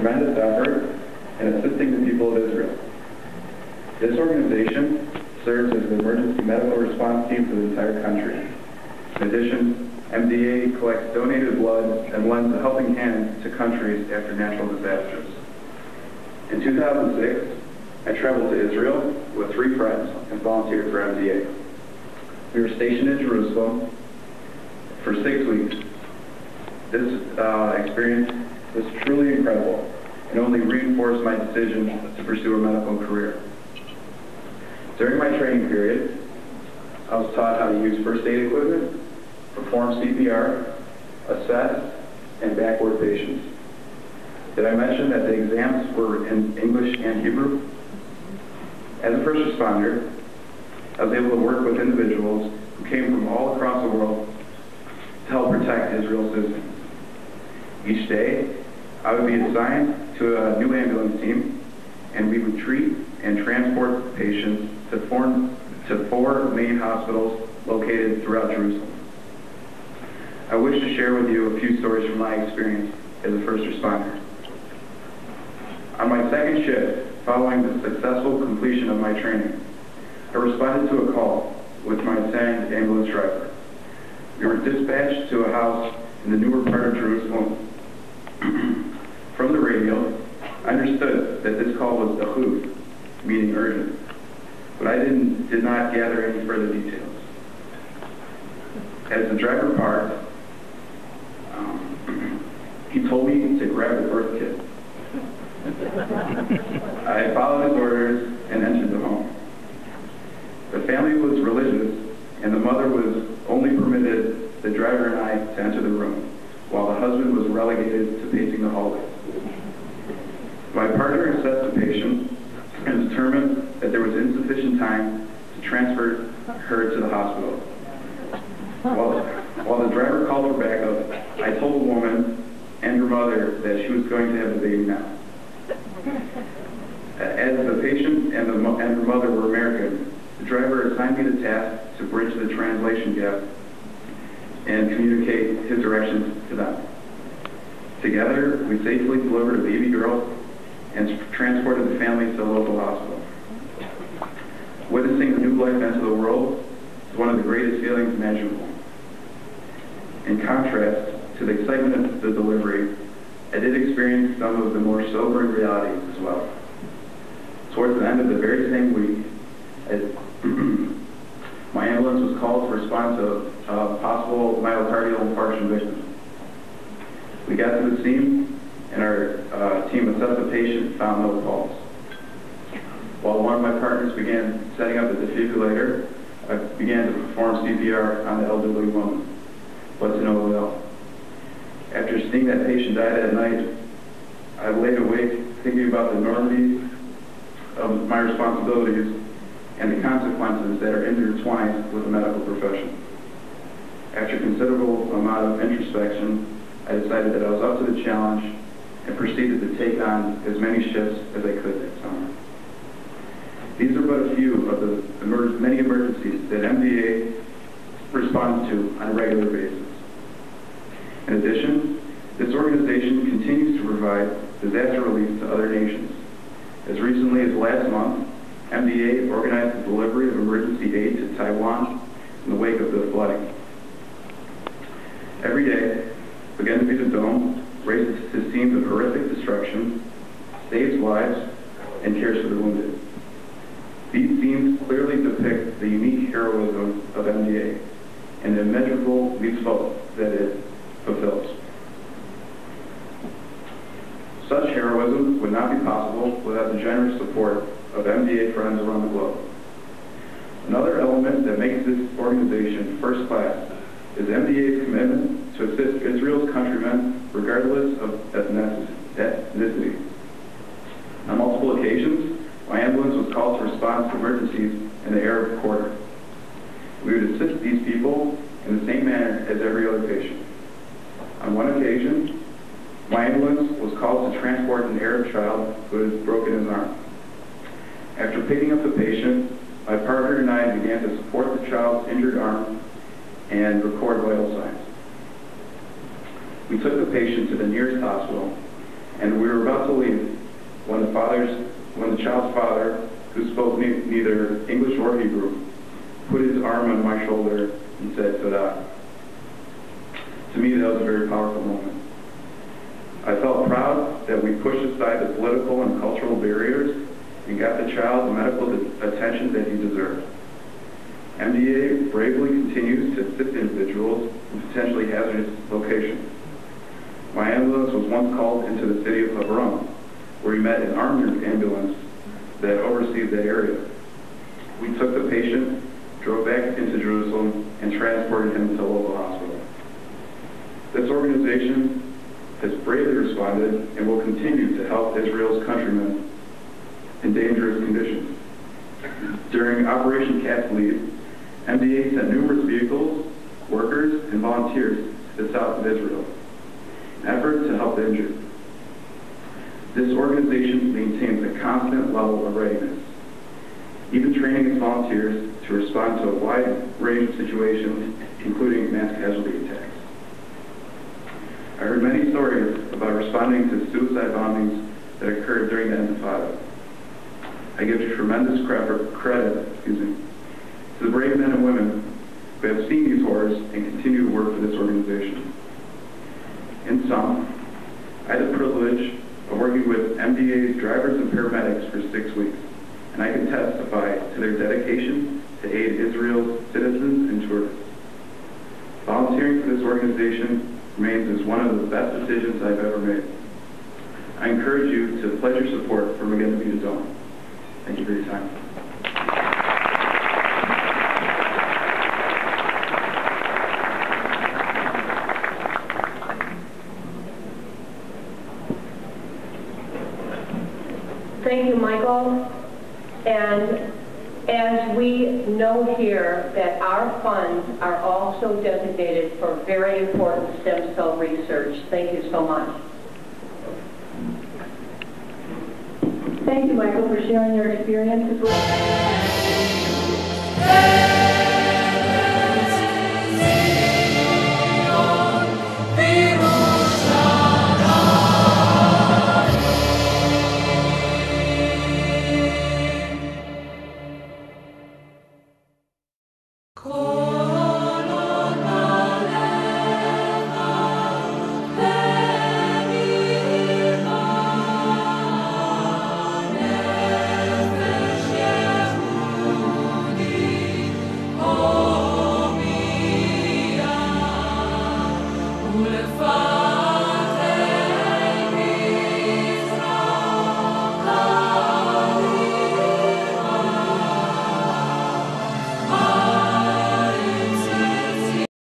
tremendous effort in assisting the people of Israel. This organization serves as the emergency medical response team for the entire country. In addition, MDA collects donated blood and lends a helping hand to countries after natural disasters. In 2006, I traveled to Israel with 3 friends and volunteered for MDA. We were stationed in Jerusalem for 6 weeks. This experience was truly incredible and only reinforced my decision to pursue a medical career. During my training period, I was taught how to use first aid equipment, perform CPR, assess, and backward patients. Did I mention that the exams were in English and Hebrew? As a first responder, I was able to work with individuals who came from all across the world to help protect Israel's citizens. Each day, I would be assigned to a new ambulance team, and we would treat and transport patients to 4 main hospitals located throughout Jerusalem. I wish to share with you a few stories from my experience as a first responder. On my second shift, following the successful completion of my training, I responded to a call with my assigned ambulance driver. We were dispatched to a house in the newer part of Jerusalem. From the radio, I understood that this call was dachuf, meaning urgent, but I did not gather any further details. As the driver parked, he told me to grab the birth kit. I followed his orders and entered the home. The family was religious, and the mother was only permitted the driver and I to enter the room, while the husband was relegated to pacing the hallway. My partner assessed the patient and determined that there was insufficient time to transfer her to the hospital. While the driver called for backup, I told the woman and her mother that she was going to have the baby now. As the patient and her mother were American, the driver assigned me the task to bridge the translation gap and communicate his directions to them. Together, we safely delivered a baby girl and transported the family to the local hospital. Witnessing a new life enter the world is one of the greatest feelings imaginable. In contrast to to the excitement of the delivery, I did experience some of the more sobering realities as well. Towards the end of the very same week, my ambulance was called to respond to a possible myocardial infarction victim. We got to the scene, and our team assessed the patient and found no pulse. While one of my partners began setting up a defibrillator, I began to perform CPR on the elderly woman, but to no avail. After seeing that patient die that night, I laid awake thinking about the enormity of my responsibilities and the consequences that are intertwined with the medical profession. After considerable amount of introspection, I decided that I was up to the challenge and proceeded to take on as many shifts as I could that summer. These are but a few of the many emergencies that MDA responds to on a regular basis. In addition, this organization continues to provide disaster relief to other nations. As recently as last month, MDA organized the delivery of emergency aid to Taiwan in the wake of the flooding. Every day, Adom races to scenes of horrific destruction, saves lives, and cares for the wounded. These scenes clearly depict the unique heroism of MDA and the immeasurable mitzvot that it fulfills. Such heroism would not be possible without the generous support of MDA friends around the globe. Another element that makes this organization first class is MDA's commitment to assist Israel's countrymen regardless of ethnicity. On multiple occasions, my ambulance was called to respond to emergencies in the Arab quarter. We would assist these people in the same manner as every other patient. On one occasion, my ambulance was called to transport an Arab child who had broken his arm. After picking up the patient, my partner and I began to support the child's injured arm and record vital signs. We took the patient to the nearest hospital, and we were about to leave when the child's father, who spoke neither English or Hebrew, put his arm on my shoulder and said, "Todah." To me, that was a very powerful moment. I felt proud that we pushed aside the political and cultural barriers and got the child the medical attention that he deserved. MDA bravely continues to assist individuals in potentially hazardous locations. My ambulance was once called into the city of Adom, where we met an armed ambulance that oversees that area. We took the patient, drove back into Jerusalem, and transported him to a local hospital. This organization has bravely responded and will continue to help Israel's countrymen in dangerous conditions. During Operation Cat's Lead, MDA sent numerous vehicles, workers, and volunteers to the south of Israel, in an effort to help the injured. This organization maintains a constant level of readiness, even training its volunteers to respond to a wide range of situations, including mass casualty attacks. I heard many stories about responding to suicide bombings that occurred during the Intifada. I give tremendous credit to the brave men and women who have seen these horrors and continue to work for this organization. In sum, I had the privilege of working with MDA's drivers and paramedics for 6 weeks, and I can testify to their dedication to aid Israel's citizens and tourists. Volunteering for this organization remains as one of the best decisions I've ever made. I encourage you to pledge your support for Magen Adom. Thank you for your time. Thank you, Michael. And as we know here that our funds are also designated for very important stem cell research. Thank you so much. Thank you, Michael, for sharing your experiences with us. Boulevard.